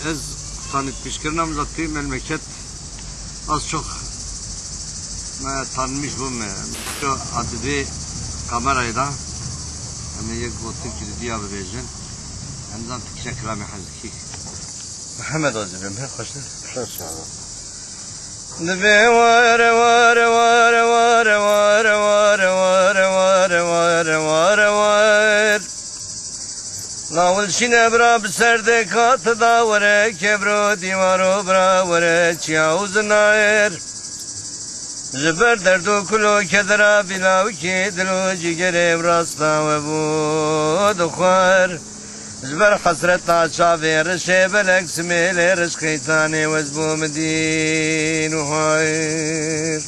ez tanıtmışkırnam zaten memleket az çok tanımış bu me. Şu adı bir kamerayı da hani yek botuk ciddi abi bejin. Enzam teşekkür ederim hazki. Muhammed Azim he hoşna. İnşallah. Nebe var var var var var var var var var var var. Lavul şine bra bserde kat da vare kebro divaro bra vare çiyauz nair. Zber derdu kulo kedra bilav ki dilu cigere vrasla ve bu dukhar. زبر حسرت عشافير شبلك سميل رشقيتاني وزبو مدين وهاير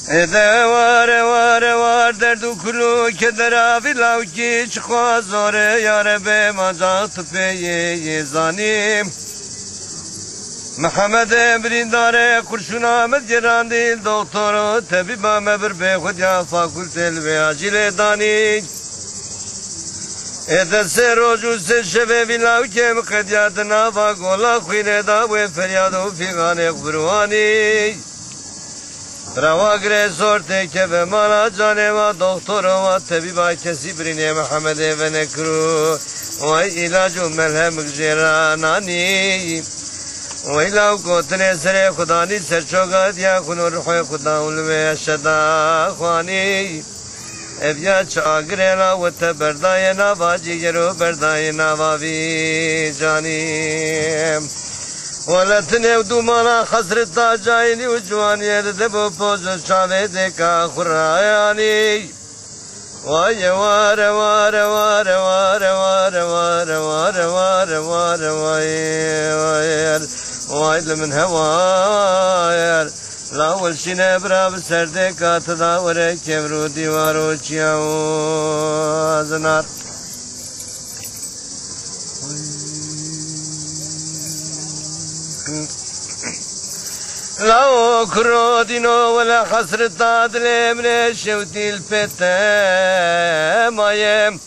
إذا وار دردو كلو كدرا بلاو كي شخوا زور يا ربي ما جات في زانيم محمد بريندار قرشنا مدجران ديل دكتور طبيبا مبر بخد يا فاكولتي البياجيل داني إذا سروجو سشبه بلاو كم قدياتنا فاقولا خينه دا وفريادو في غاني خبرواني رواقري صورتي كيف مالا جانبا دكتورو و طبيبا كسي بريني محمد ونكرو وي علاجو ملهم جيراناني وي لاو قوتني سري خداني سرچوغا ديا خنو رحوي خدا علمي شدا خواني evya çagirela ve te berdayena vaci gero berdayena vavi canim Velet nevdu mana hasret da cahili u cuvani erde bu pozu çavede ka khurayani Vay vare vare vare vare vare vare vare vare vare vay vay lemin hevayar لاول شینه برا بسرده کات داوره کبرو دیوارو چیاو زنار لاو کرو دینو ولا حسرت دادل من شوتی الفته مایم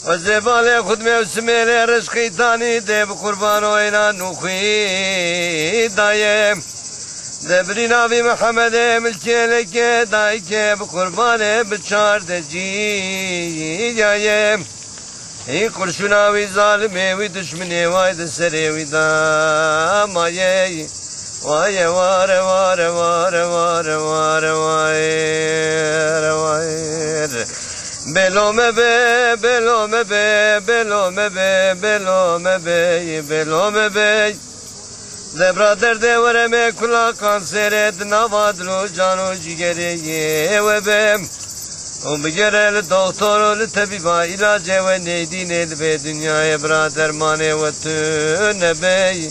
و زبال خود موسمیل رشقی تانی ده بقربان و اینا نوخی دایم دبرين أبي محمد ملكيلك دايك بقربانه بشار دجي جايم هي قرشنا وي ظالمي وي دشمني واي دسري وي داماي واي وار وار وار وار وار وار بلو مبي بلو مبي بلو مبي بلو مبي بلو مبي De brader de vereme kula kanseret navadlu canu cigeri ve bem O bigerel doktor tabiba ilace ve neydin elbe dünyaya brader mane ve tünebey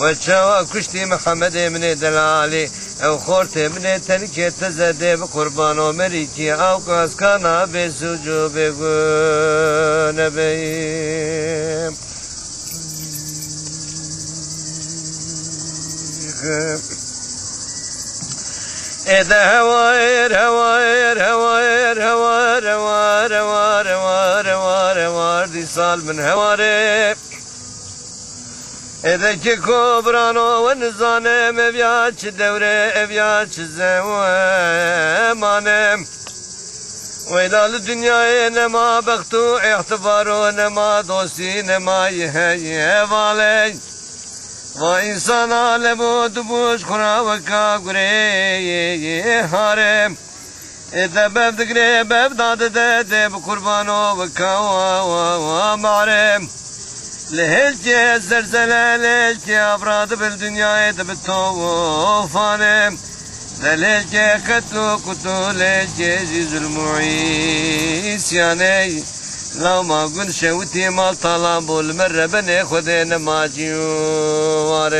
Ve çava kuşti Muhammed emine delali Ev khort emine tenke tezede be kurban o meriki Av kaskana be sucu be günebeyim إذا هواير هواير هواير هواير هواير هواير هواير هواير هواير دي صال من هواري إذا كيكو برانو ونزاني مبياتش دوري ابياتش زمانم وإلى الدنيا نما بختو اعتبارو نما دوستي نما يهي والي وإنسان علمو دبوش خرا وكا قري هارم إذا ببدقري ببداد دي بقربانو وكا ومعرم لهلكي زلزلة لهلكي أفراد بالدنيا دبتو فانم لهلكي قتلو لهلكي زيز المعيس يعني لو ما قل شوتي مال طلب المرة بني خذين ما جواري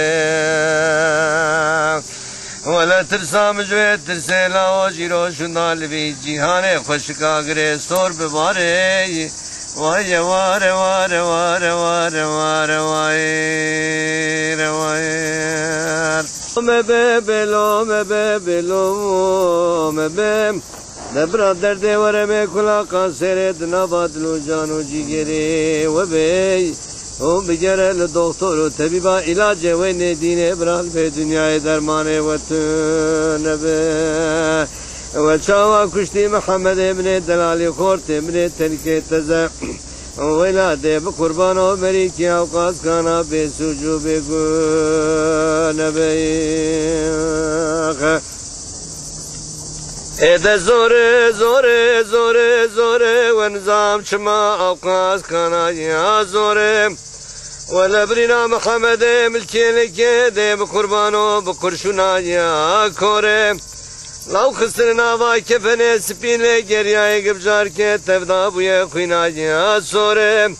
ولا ترسى مجويت ترسي لا وجيرو شنال في جيهاني خشكا غري صور بباري واي واري واري واري واري واري واري واري مبابلو مبابلو مبابلو دبرا درد ورمي كلا كانسرت نبادلو جانو جيگري وبي O bigere doktoru tebiba ilacı ve ne dine bral ve dünyaya dermanı ve tünebe ve çava kuşti Muhammed ibn Delali Kort ibn Tenke teze ولاده بقربان و مریکی اوقات کانا به سجو بگو نبیخ اده زوره زوره زوره زوره و نظام چما اوقات کانا یا زوره ولا برنا محمد ملکی لکه ده بقربان و بقرشونا یا کوره لو خسرنا وای کفنه سپینه گریای گبجار که تفدا بوی خوینای سوره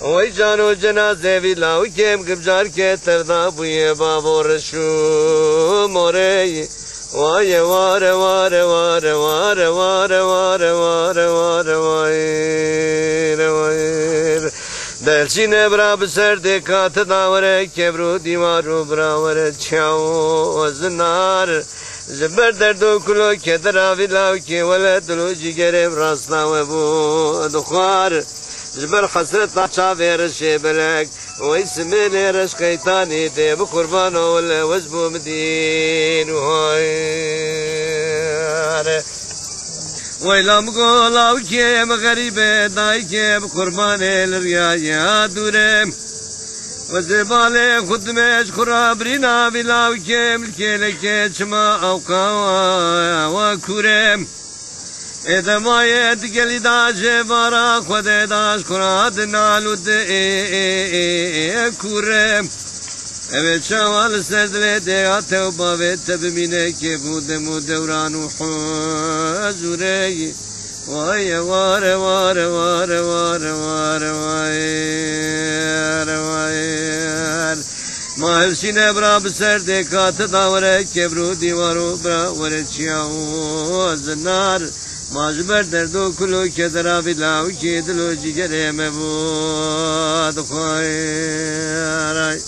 وای جانو جنازه وی لاو کم گبجار که تفدا بوی بابورشو موره وای واره واره واره واره واره واره واره واره واره درچینه برا بسر دکات داوره کبرو دیوارو براوره چاو زنار زبر دردو کلو که دراوی لاو که ولد لو جگرم راسنا و بو دخوار زبر حسرت چاوی رشه بلک و اسمی رش قیتانی ده بقربان ولا وزبو مدین وهایر ویلام گولاو که مغریبه دای که بقربان الریای دورم وزباله خدمش خرابرنا بلاو كم الكيلك شما اوقا وكرم اذا ما يدقل داش برا خد داش خراد نالود كرم evet şaval sezle de atevba ve tebmine ki bu deuran huzureyi vay vare vare vare vare vare vare vare mahevsine bra beserde katı davre kebru divaru bra vare çiyav znar majber derdo kulo kedra bilav ki dilo jigere mebu adkhayray